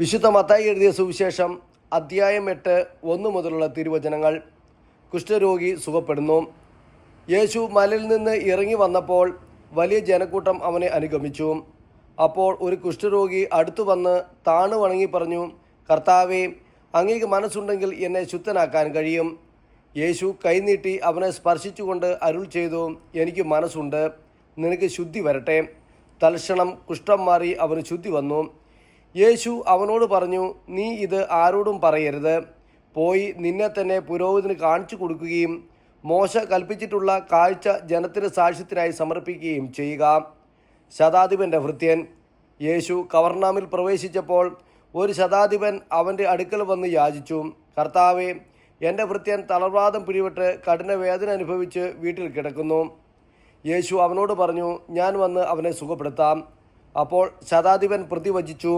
വിശുദ്ധ മത്തായി എഴുതിയ സുവിശേഷം അധ്യായം 8 1 മുതലുള്ള തിരുവചനങ്ങൾ. കുഷ്ഠരോഗി സുഖപ്പെടുന്നു. യേശു മലയിൽ നിന്ന് ഇറങ്ങി വന്നപ്പോൾ വലിയ ജനക്കൂട്ടം അവനെ അനുഗമിച്ചു. അപ്പോൾ ഒരു കുഷ്ഠരോഗി അടുത്തു വന്ന് താണു വണങ്ങി പറഞ്ഞു, കർത്താവേ, അങ്ങേക്ക് മനസ്സുണ്ടെങ്കിൽ എന്നെ ശുദ്ധനാക്കാൻ കഴിയും. യേശു കൈനീട്ടി അവനെ സ്പർശിച്ചുകൊണ്ട് അരുൾ ചെയ്തു, എനിക്ക് മനസ്സുണ്ട്, നിനക്ക് ശുദ്ധി വരട്ടെ. തൽക്ഷണം കുഷ്ഠം മാറി അവന് ശുദ്ധി വന്നു. യേശു അവനോട് പറഞ്ഞു, നീ ഇത് ആരോടും പറയരുത്. പോയി നിന്നെ തന്നെ പുരോഹിതന് കാണിച്ചു കൊടുക്കുകയും മോശ കൽപ്പിച്ചിട്ടുള്ള കാഴ്ച ജനത്തിന് സാക്ഷ്യത്തിനായി സമർപ്പിക്കുകയും ചെയ്യുക. ശതാധിപൻ്റെ ഭൃത്യൻ. യേശു കവർനാമിൽ പ്രവേശിച്ചപ്പോൾ ഒരു ശതാധിപൻ അവൻ്റെ അടുക്കൽ വന്ന് യാചിച്ചു, കർത്താവേ, എൻ്റെ ഭൃത്യൻ തളർവാദം പിടിപെട്ട് കഠിന വേദന അനുഭവിച്ച് വീട്ടിൽ കിടക്കുന്നു. യേശു അവനോട് പറഞ്ഞു, ഞാൻ വന്ന് അവനെ സുഖപ്പെടുത്താം. അപ്പോൾ ശതാധിപൻ പ്രതിവചിച്ചു,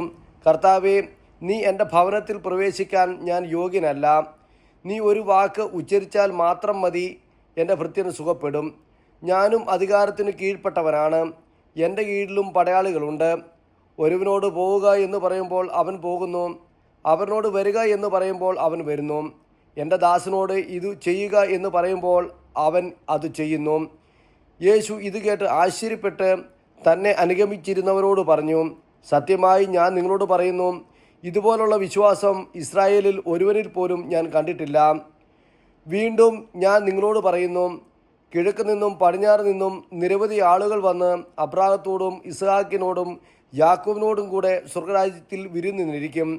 കർത്താവേ, നീ എൻ്റെ ഭവനത്തിൽ പ്രവേശിക്കാൻ ഞാൻ യോഗ്യനല്ല. നീ ഒരു വാക്ക് ഉച്ചരിച്ചാൽ മാത്രം മതി, എൻ്റെ ഭൃത്യന് സുഖപ്പെടും. ഞാനും അധികാരത്തിന് കീഴ്പ്പെട്ടവനാണ്, എൻ്റെ കീഴിലും പടയാളികളുണ്ട്. ഒരുവനോട് പോവുക എന്ന് പറയുമ്പോൾ അവൻ പോകുന്നു, അവനോട് വരിക എന്ന് പറയുമ്പോൾ അവൻ വരുന്നു. എൻ്റെ ദാസനോട് ഇത് ചെയ്യുക എന്ന് പറയുമ്പോൾ അവൻ അത് ചെയ്യുന്നു. യേശു ഇത് കേട്ട് ആശ്ചര്യപ്പെട്ട് തന്നെ അനുഗമിച്ചിരുന്നവരോട് പറഞ്ഞു, സത്യമായി ഞാൻ നിങ്ങളോട് പറയുന്നു, ഇതുപോലുള്ള വിശ്വാസം ഇസ്രായേലിൽ ഒരുവനിൽ പോലും ഞാൻ കണ്ടിട്ടില്ല. വീണ്ടും ഞാൻ നിങ്ങളോട് പറയുന്നു, കിഴക്ക് നിന്നും പടിഞ്ഞാറ് നിന്നും നിരവധി ആളുകൾ വന്ന് അബ്രാഹത്തോടും ഇസ്ഹാക്കിനോടും യാക്കോബിനോടും കൂടെ സ്വർഗരാജ്യത്തിൽ വിരുന്നിരിക്കും.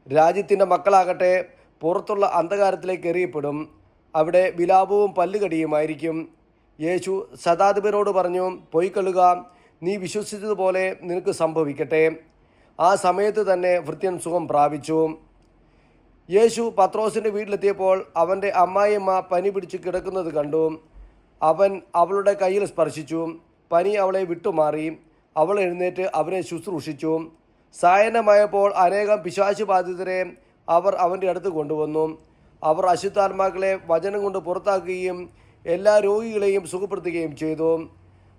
രാജ്യത്തിൻ്റെ മക്കളാകട്ടെ പുറത്തുള്ള അന്ധകാരത്തിലേക്ക് എറിയപ്പെടും. അവിടെ വിലാപവും പല്ലുകടിയുമായിരിക്കും. യേശു ശതാധിപനോട് പറഞ്ഞു, പൊയ്ക്കൊള്ളുക, നീ വിശ്വസിച്ചതുപോലെ നിനക്ക് സംഭവിക്കട്ടെ. ആ സമയത്ത് തന്നെ ഭൃത്യൻ സുഖം പ്രാപിച്ചു. യേശു പത്രോസിൻ്റെ വീട്ടിലെത്തിയപ്പോൾ അവൻ്റെ അമ്മായിയമ്മ പനി പിടിച്ച് കിടക്കുന്നത് കണ്ടു. അവൻ അവളുടെ കയ്യിൽ സ്പർശിച്ചു. പനി അവളെ വിട്ടുമാറി. അവൾ എഴുന്നേറ്റ് അവനെ ശുശ്രൂഷിച്ചു. സായനമായപ്പോൾ അനേകം പിശാച് ബാധിതരെ അവർ അവൻ്റെ അടുത്ത് കൊണ്ടുവന്നു. അവർ അശുദ്ധാത്മാക്കളെ വചനം കൊണ്ട് പുറത്താക്കുകയും എല്ലാ രോഗികളെയും സുഖപ്പെടുത്തുകയും ചെയ്തു.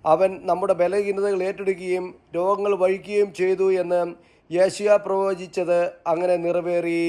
അവൻ നമ്മുടെ ബലഹീനതകൾ ഏറ്റെടുക്കുകയും രോഗങ്ങൾ വഹിക്കുകയും ചെയ്തു എന്ന് യെശയ്യാ പ്രവചിച്ചത് അങ്ങനെ നിറവേറി.